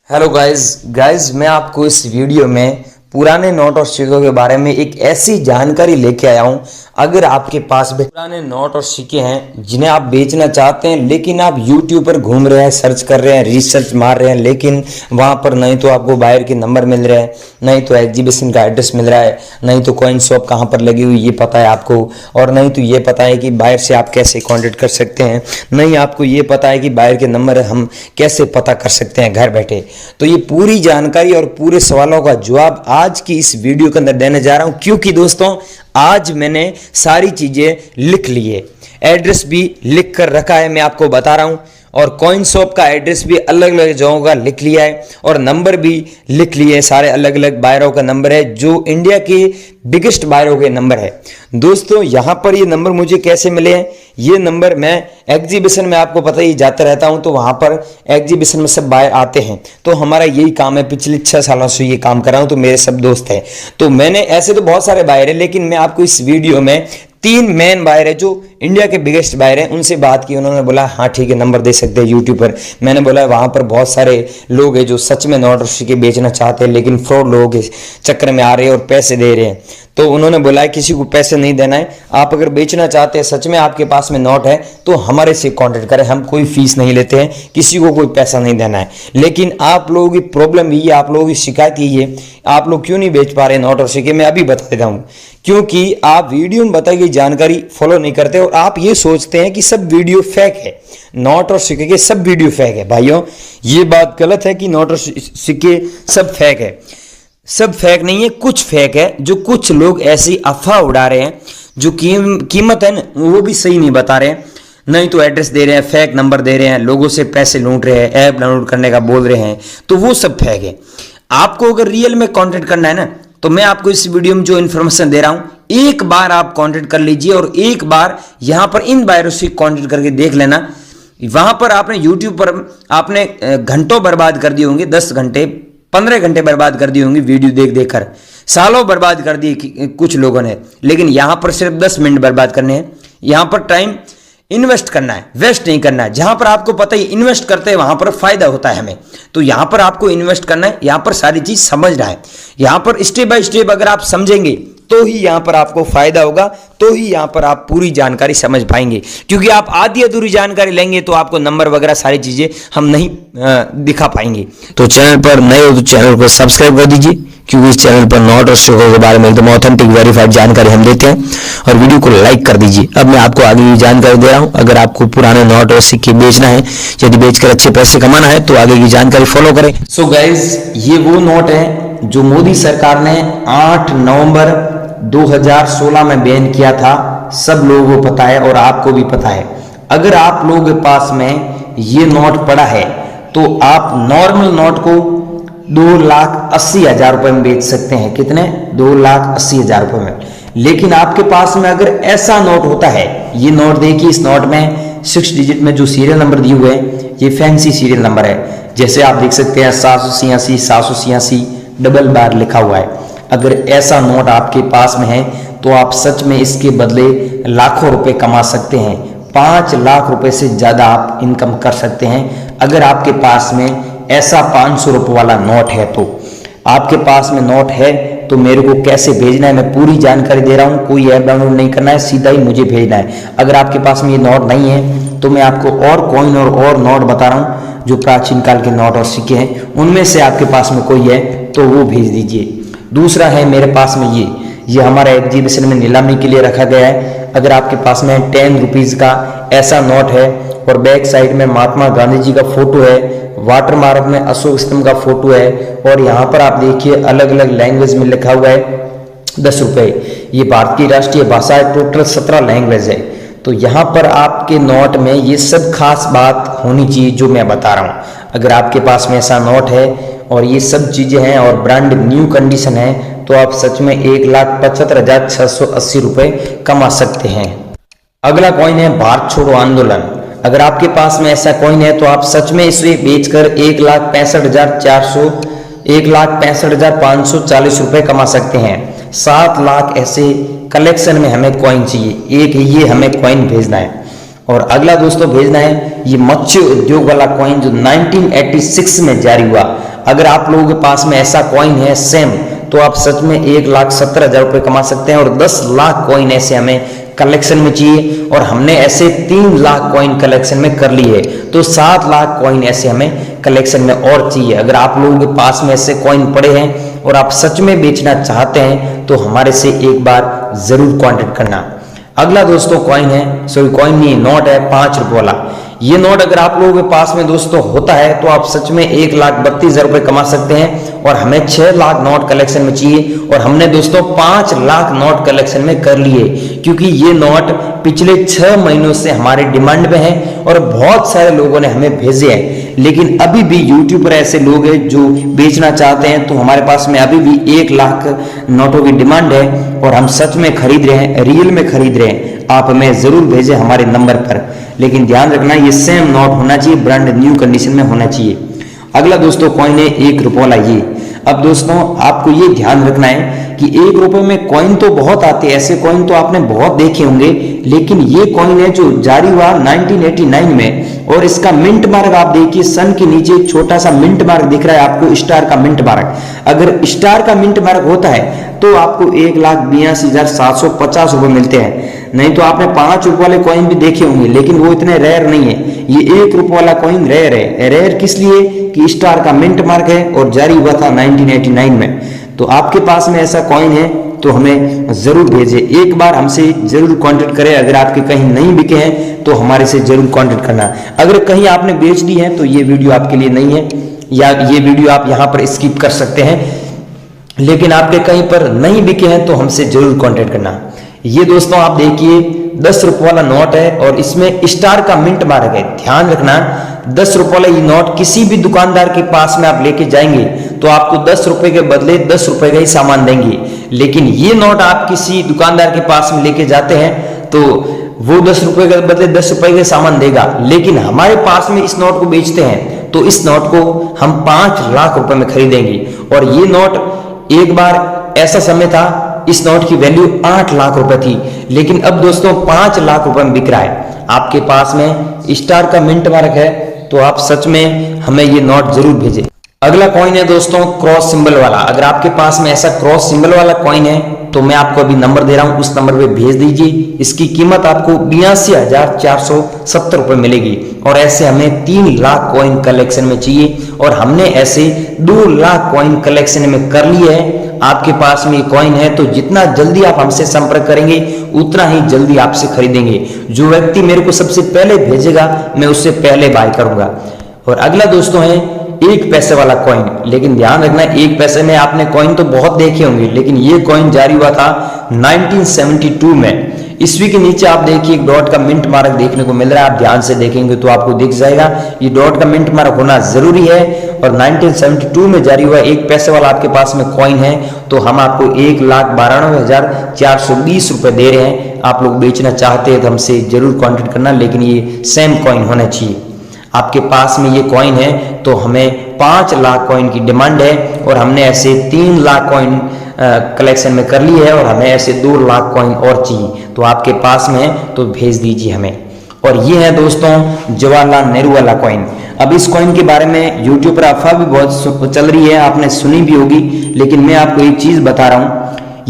Hello guys मैं आपको इस वीडियो में पुराने नोट और सिक्कों के बारे में एक ऐसी जानकारी लेके आया हूं। अगर आपके पास भी पुराने नोट और सिक्के हैं जिन्हें आप बेचना चाहते हैं, लेकिन आप YouTube पर घूम रहे हैं, सर्च कर रहे हैं, रिसर्च मार रहे हैं, लेकिन वहां पर नहीं तो आपको बायर के नंबर मिल रहे हैं, नहीं तो एग्जीबिशन का एड्रेस मिल रहा है, नहीं तो कॉइन शॉप कहाँ पर लगी हुई ये पता है आपको, और नहीं तो ये पता है कि बायर से आप कैसे कॉन्टेक्ट कर सकते हैं, नहीं आपको ये पता है कि बायर के नंबर हम कैसे पता कर सकते हैं घर बैठे। तो ये पूरी जानकारी और पूरे सवालों का जवाब आज की इस वीडियो के अंदर देने जा रहा हूं, क्योंकि दोस्तों आज मैंने सारी चीजें लिख ली है, एड्रेस भी लिख कर रखा है, मैं आपको बता रहा हूं, और कॉइन शॉप का एड्रेस भी अलग अलग जगहों का लिख लिया है, और नंबर भी लिख लिए, सारे अलग अलग बायरों का नंबर है जो इंडिया के बिगेस्ट बायरों के नंबर है। दोस्तों यहां पर ये नंबर मुझे कैसे मिले हैं, ये नंबर मैं एग्जीबिशन में, आपको पता ही जाता रहता हूं, तो वहां पर एग्जीबिशन में सब बायर आते हैं, तो हमारा यही काम है, पिछले 6 सालों से ये काम कर रहा हूं, तो मेरे सब दोस्त हैं। तो मैंने ऐसे तो बहुत सारे बायर है, लेकिन मैं आपको इस वीडियो में 3 मेन बायर है जो इंडिया के बिगेस्ट बायर हैं, उनसे बात की, उन्होंने बोला हाँ ठीक है नंबर दे सकते हैं यूट्यूब पर। मैंने बोला वहां पर बहुत सारे लोग हैं जो सच में नोट और सिक्के बेचना चाहते हैं, लेकिन फ्रॉड लोगों के चक्कर में आ रहे हैं और पैसे दे रहे हैं। तो उन्होंने बोला है किसी को पैसे नहीं देना है, आप अगर बेचना चाहते हैं, सच में आपके पास में नोट है, तो हमारे से कांटेक्ट करें, हम कोई फीस नहीं लेते हैं, किसी को कोई पैसा नहीं देना है। लेकिन आप लोगों की प्रॉब्लम ये, आप लोगों की शिकायत ये है, आप लोग क्यों नहीं बेच पा रहे नोट और सिक्के, मैं अभी बता देता हूँ। क्योंकि आप वीडियो में बताई गई जानकारी फॉलो नहीं करते और आप ये सोचते हैं कि सब वीडियो फेक है, नोट और सिक्के के सब वीडियो फेक है। भाइयों ये बात गलत है कि नोट और सिक्के सब फेक है, सब फेक नहीं है, कुछ फेक है, जो कुछ लोग ऐसी अफवाह उड़ा रहे हैं, जो कीमत है ना वो भी सही नहीं बता रहे हैं, नहीं तो एड्रेस दे रहे हैं, फेक नंबर दे रहे हैं, लोगों से पैसे लूट रहे हैं, ऐप डाउनलोड करने का बोल रहे हैं, तो वो सब फेक है। आपको अगर रियल में कांटेक्ट करना है ना, तो मैं आपको इस वीडियो में जो इन्फॉर्मेशन दे रहा हूं, एक बार आप कांटेक्ट कर लीजिए और एक बार यहां पर इन बायरों से कांटेक्ट करके देख लेना। वहां पर आपने यूट्यूब पर आपने घंटों बर्बाद कर दिए होंगे, 10 घंटे 15 घंटे बर्बाद कर दिए होंगे वीडियो देख देख कर, सालों बर्बाद कर दिए कुछ लोगों ने, लेकिन यहां पर सिर्फ 10 मिनट बर्बाद करने हैं। यहां पर टाइम इन्वेस्ट करना है, वेस्ट नहीं करना है। जहां पर आपको पता ही इन्वेस्ट करते हैं वहां पर फायदा होता है हमें, तो यहां पर आपको इन्वेस्ट करना है, यहां पर सारी चीज समझना है, यहां पर स्टेप बाय स्टेप अगर आप समझेंगे तो ही यहां पर आपको फायदा होगा, तो ही यहां पर आप पूरी जानकारी समझ पाएंगे। क्योंकि आप आधी अधूरी जानकारी लेंगे तो आपको नंबर वगैरह सारी चीजें हम नहीं दिखा पाएंगे। तो चैनल पर नए हो तो चैनल को सब्सक्राइब कर दीजिए, क्योंकि इस चैनल पर नोट और सिक्कों के बारे में एकदम ऑथेंटिक वेरीफाइड जानकारी हम देते हैं, और वीडियो को लाइक कर दीजिए। अब मैं आपको आगे की जानकारी दे रहा हूं, अगर आपको पुराने नोट और सिक्के बेचना है, यदि बेचकर अच्छे पैसे कमाना है, तो आगे की जानकारी फॉलो करें। सो गाइज ये वो नोट है जो मोदी सरकार ने 8 नवंबर 2016 में बैन किया था, सब लोगों को पता है और आपको भी पता है। अगर आप लोगों के पास में ये नोट पड़ा है तो आप नॉर्मल नोट को 2,80,000 रुपए में बेच सकते हैं। कितने? 2,80,000 रुपए में। लेकिन आपके पास में अगर ऐसा नोट होता है, ये नोट देखिए, इस नोट में 6 डिजिट में जो सीरियल नंबर दिए हुए हैं, ये फैंसी सीरियल नंबर है, जैसे आप देख सकते हैं 786 786 डबल बार लिखा हुआ है। अगर ऐसा नोट आपके पास में है तो आप सच में इसके बदले लाखों रुपए कमा सकते हैं, 5 लाख रुपए से ज्यादा आप इनकम कर सकते हैं। अगर आपके पास में ऐसा 500 रुपए वाला नोट है, तो आपके पास में नोट है तो मेरे को कैसे भेजना है, मैं पूरी जानकारी दे रहा हूँ। कोई ऐप डाउनलोड नहीं करना है, सीधा ही मुझे भेजना है। अगर आपके पास में ये नोट नहीं है तो मैं आपको और कॉइन और नोट बता रहा हूँ, जो प्राचीन काल के नोट और सिक्के हैं, उनमें से आपके पास में कोई है तो वो भेज दीजिए। दूसरा है मेरे पास में ये हमारा एग्जीबिशन में नीलामी के लिए रखा गया है। अगर आपके पास में 10 रुपीज का ऐसा नोट है और बैक साइड में महात्मा गांधी जी का फोटो है, वाटर मार्क में अशोक स्तंभ का फोटो है, और यहाँ पर आप देखिए अलग अलग लैंग्वेज में लिखा हुआ है 10 रुपए। ये भारत की राष्ट्रीय भाषा है, टोटल 17 लैंग्वेज है। तो यहाँ पर आपके नोट में ये सब खास बात होनी चाहिए जो मैं बता रहा हूँ। अगर आपके पास में ऐसा नोट है और ये सब चीजें हैं और ब्रांड न्यू कंडीशन है, तो आप सच में 1,75,680 रुपए कमा सकते हैं। अगला कॉइन है भारत छोड़ो आंदोलन। अगर आपके पास में ऐसा कॉइन है तो आप सच में इसे बेचकर 1,65,540 रुपए कमा सकते हैं। 7 लाख ऐसे कलेक्शन में हमें कॉइन चाहिए, एक ये हमें कॉइन भेजना है। और अगला दोस्तों भेजना है ये मत्स्य उद्योग वाला कॉइन जो 1986 में जारी हुआ। अगर आप लोगों के पास में ऐसा कॉइन है सेम, तो आप सच में 1,70,000 रुपये कमा सकते हैं। और 10 लाख कॉइन ऐसे हमें कलेक्शन में चाहिए, और हमने ऐसे 3 लाख कॉइन कलेक्शन में कर ली है, तो 7 लाख कॉइन ऐसे हमें कलेक्शन में और चाहिए। अगर आप लोगों के पास में ऐसे कॉइन पड़े हैं और आप सच में बेचना चाहते हैं तो हमारे से एक बार जरूर कांटेक्ट करना। अगला दोस्तों कॉइन है, सॉरी कॉइन नहीं, नोट है 5 रुपये वाला। ये नोट अगर आप लोगों के पास में दोस्तों होता है तो आप सच में 1,32,000 रुपये कमा सकते हैं। और हमें 6 लाख नोट कलेक्शन में चाहिए, और हमने दोस्तों 5 लाख नोट कलेक्शन में कर लिए, क्योंकि ये नोट पिछले 6 महीनों से हमारे डिमांड में है और बहुत सारे लोगों ने हमें भेजे हैं। लेकिन अभी भी यूट्यूब पर ऐसे लोग हैं जो बेचना चाहते हैं, तो हमारे पास में अभी भी 1 लाख नोटों की डिमांड है और हम सच में खरीद रहे हैं, रियल में खरीद रहे हैं। आप हमें जरूर भेजें हमारे नंबर पर, लेकिन ध्यान रखना ये सेम नोट होना चाहिए, ब्रांड न्यू कंडीशन में होना चाहिए। अगला दोस्तों कॉइन है 1 रुपये वाला ये। अब दोस्तों आपको ये ध्यान रखना है कि 1 रुपये में कॉइन तो बहुत आते हैं, ऐसे कॉइन तो आपने बहुत देखे होंगे, लेकिन ये कॉइन है जो जारी हुआ 1989 में, और इसका मिंट मार्क आप देखिए, सन के नीचे एक छोटा सा मिंट मार्क दिख रहा है आपको, स्टार का मिंट मार्क। अगर स्टार का मिंट मार्क होता है तो आपको 1,82,750 रुपये मिलते हैं। नहीं तो आपने 5 रुपये वाले कॉइन भी देखे होंगे, लेकिन वो इतने रेयर नहीं है। ये 1 रुपये वाला कॉइन रेयर है। रेयर किस लिए कि स्टार का मिंट मार्क है और जारी हुआ था 1989 में। तो आपके पास में ऐसा कॉइन है तो हमें जरूर भेजें, एक बार हमसे जरूर कांटेक्ट करें। अगर आपके कहीं नहीं बिके हैं तो हमारे से जरूर कांटेक्ट करना। अगर कहीं आपने बेच दी है तो ये वीडियो आपके लिए नहीं है, या ये वीडियो आप यहाँ पर स्किप कर सकते हैं। लेकिन आपके कहीं पर नहीं बिके हैं तो हमसे जरूर कांटेक्ट करना। ये दोस्तों आप देखिए 10 रुपये वाला नोट है और इसमें स्टार का मिंट मार्क है। ध्यान रखना 10 रुपये वाला ये नोट किसी भी दुकानदार के पास में आप लेके जाएंगे तो आपको 10 रुपए के बदले 10 रुपए का ही सामान देंगे। लेकिन ये नोट आप किसी दुकानदार के पास में लेके जाते हैं तो वो 10 रुपए के बदले 10 रुपए का सामान देगा। लेकिन हमारे पास में इस नोट को बेचते हैं तो इस नोट को हम 5 लाख रुपए में खरीदेंगे। और ये नोट एक बार ऐसा समय था इस नोट की वैल्यू 8 लाख रुपए थी, लेकिन अब दोस्तों 5 लाख रुपए में बिक रहा है। आपके पास में स्टार का मिंट मार्क है तो आप सच में हमें ये नोट जरूर भेजें। अगला कॉइन है दोस्तों क्रॉस सिंबल वाला। अगर आपके पास में ऐसा क्रॉस सिंबल वाला कॉइन है तो मैं आपको अभी नंबर दे रहा हूं, उस नंबर पे भेज दीजिए। इसकी कीमत आपको 82,470 रुपए मिलेगी। और ऐसे हमें 3 लाख कॉइन कलेक्शन में चाहिए और हमने ऐसे 2 लाख कॉइन कलेक्शन में कर लिए है। आपके पास में कॉइन है तो जितना जल्दी आप हमसे संपर्क करेंगे उतना ही जल्दी आपसे खरीदेंगे। जो व्यक्ति मेरे को सबसे पहले भेजेगा मैं उससे पहले बाय करूंगा। और अगला दोस्तों है 1 पैसे वाला कॉइन। लेकिन ध्यान रखना 1 पैसे में आपने कॉइन तो बहुत देखे होंगे, लेकिन ये कॉइन जारी हुआ था 1972 में। ईस्वी के नीचे आप देखिए एक डॉट का मिंट मार्क देखने को मिल रहा है। आप ध्यान से देखेंगे तो आपको दिख जाएगा ये डॉट का मिंट मार्क होना जरूरी है। और 1972 में जारी हुआ 1 पैसे वाला आपके पास में कॉइन है तो हम आपको 1,92,420 रुपए दे रहे हैं। आप लोग बेचना चाहते हैं तो हमसे जरूर कॉन्टेक्ट करना, लेकिन ये सेम कॉइन होना चाहिए। आपके पास में ये कॉइन है तो हमें 5 लाख कॉइन की डिमांड है और हमने ऐसे 3 लाख कॉइन कलेक्शन में कर ली है और हमें ऐसे 2 लाख कॉइन और चाहिए। तो आपके पास में है तो भेज दीजिए हमें। और ये है दोस्तों जवाहरलाल नेहरू वाला कॉइन। अब इस कॉइन के बारे में यूट्यूब पर अफवाह भी बहुत चल रही है, आपने सुनी भी होगी, लेकिन मैं आपको एक चीज बता रहा हूं।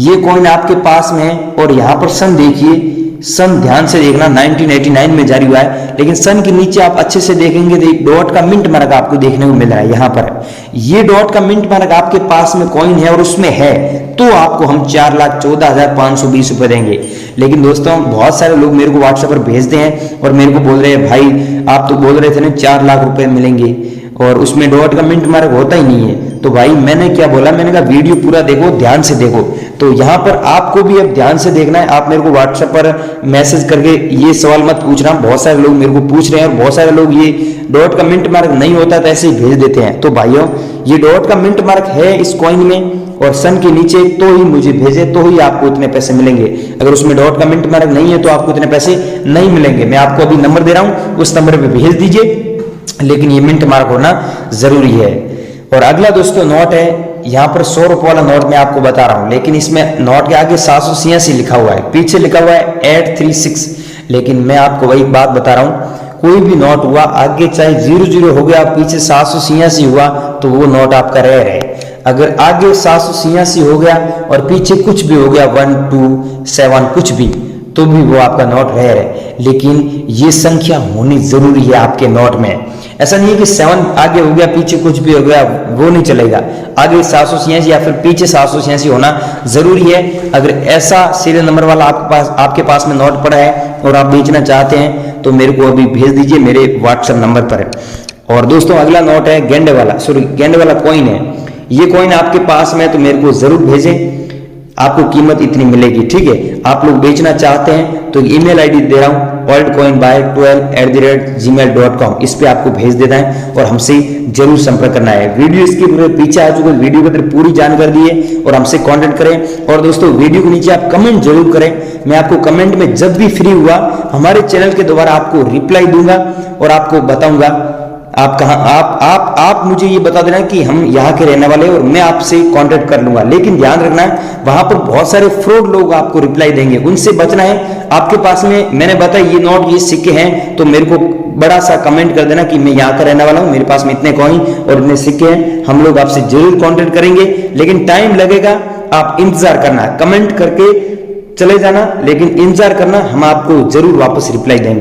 ये कॉइन आपके पास में है और यहाँ पर सन देखिए, सन ध्यान से देखना 1989 में जारी हुआ है। लेकिन सन के नीचे आप अच्छे से देखेंगे तो एक डॉट का मिंट मार्क आपको देखने को मिल रहा है। यहाँ पर ये डॉट का मिंट मार्क आपके पास में कॉइन है और उसमें है तो आपको हम 4,14,520 रुपए देंगे। लेकिन दोस्तों बहुत सारे लोग मेरे को व्हाट्सएप पर भेजते हैं और मेरे को बोल रहे हैं भाई आप तो बोल रहे थे ना 4 लाख रुपए मिलेंगे और उसमें डॉट का मिंट मार्क होता ही नहीं है। तो भाई मैंने क्या बोला, मैंने कहा वीडियो पूरा देखो, ध्यान से देखो। तो यहाँ पर आपको भी अब ध्यान से देखना है। आप मेरे को व्हाट्सएप पर मैसेज करके ये सवाल मत पूछना, बहुत सारे लोग मेरे को पूछ रहे हैं और बहुत सारे लोग ये डॉट का मिंट मार्क नहीं होता तो ऐसे ही भेज देते हैं। तो भाइयों ये डॉट का मिंट मार्क है इस कॉइन में और सन के नीचे तो ही मुझे भेजे तो ही आपको इतने पैसे मिलेंगे। अगर उसमें डॉट का मिंट मार्क नहीं है तो आपको इतने पैसे नहीं मिलेंगे। मैं आपको अभी नंबर दे रहा हूँ, उस नंबर पर भेज दीजिए, लेकिन ये मिंट मार्क होना जरूरी है। और अगला दोस्तों नोट है, यहाँ पर 100 रुपये वाला नोट मैं आपको बता रहा हूँ, लेकिन इसमें नोट के आगे 786 लिखा हुआ है, पीछे लिखा हुआ है 836। लेकिन मैं आपको वही बात बता रहा हूँ, कोई भी नोट हुआ आगे चाहे 00 हो गया पीछे 786 हुआ तो तो वो नोट आपका रेयर है। अगर आगे 786 हो गया और पीछे कुछ भी हो गया 1 2 7 कुछ भी, तो भी वो आपका नोट रेयर है। लेकिन ये संख्या होनी जरूरी है आपके नोट में। ऐसा नहीं है कि 7 आगे हो गया पीछे कुछ भी हो गया, वो नहीं चलेगा। आगे 786 या फिर पीछे 786 होना जरूरी है। अगर ऐसा सीरियल नंबर वाला आपके पास में नोट पड़ा है और आप बेचना चाहते हैं तो मेरे को अभी भेज दीजिए मेरे व्हाट्सएप नंबर पर। और दोस्तों अगला नोट है गेंडे वाला कॉइन है। ये कॉइन आपके पास में तो मेरे को जरूर भेजें, आपको कीमत इतनी मिलेगी, ठीक है। आप लोग बेचना चाहते हैं तो ईमेल आईडी दे रहा हूँ worldcoinbuy12@gmail.com, इस पे आपको भेज देना है और हमसे जरूर संपर्क करना है। वीडियो इसके पूरे पीछे आ चुके, वीडियो के अंदर पूरी जानकारी दी है और हमसे कांटेक्ट करें। और दोस्तों वीडियो के नीचे आप कमेंट जरूर करें, मैं आपको कमेंट में जब भी फ्री हुआ हमारे चैनल के द्वारा आपको रिप्लाई दूंगा और आपको बताऊंगा आप कहाँ आप मुझे ये बता देना कि हम यहाँ के रहने वाले और मैं आपसे कांटेक्ट कर लूंगा। लेकिन ध्यान रखना वहां पर बहुत सारे फ्रॉड लोग आपको रिप्लाई देंगे, उनसे बचना है। आपके पास में मैंने बताया ये नोट ये सिक्के हैं तो मेरे को बड़ा सा कमेंट कर देना कि मैं यहाँ का रहने वाला हूँ, मेरे पास में इतने कॉइन और इतने सिक्के हैं। हम लोग आपसे जरूर कांटेक्ट करेंगे, लेकिन टाइम लगेगा, आप इंतजार करना, कमेंट करके चले जाना, लेकिन इंतजार करना, हम आपको जरूर वापस रिप्लाई देंगे।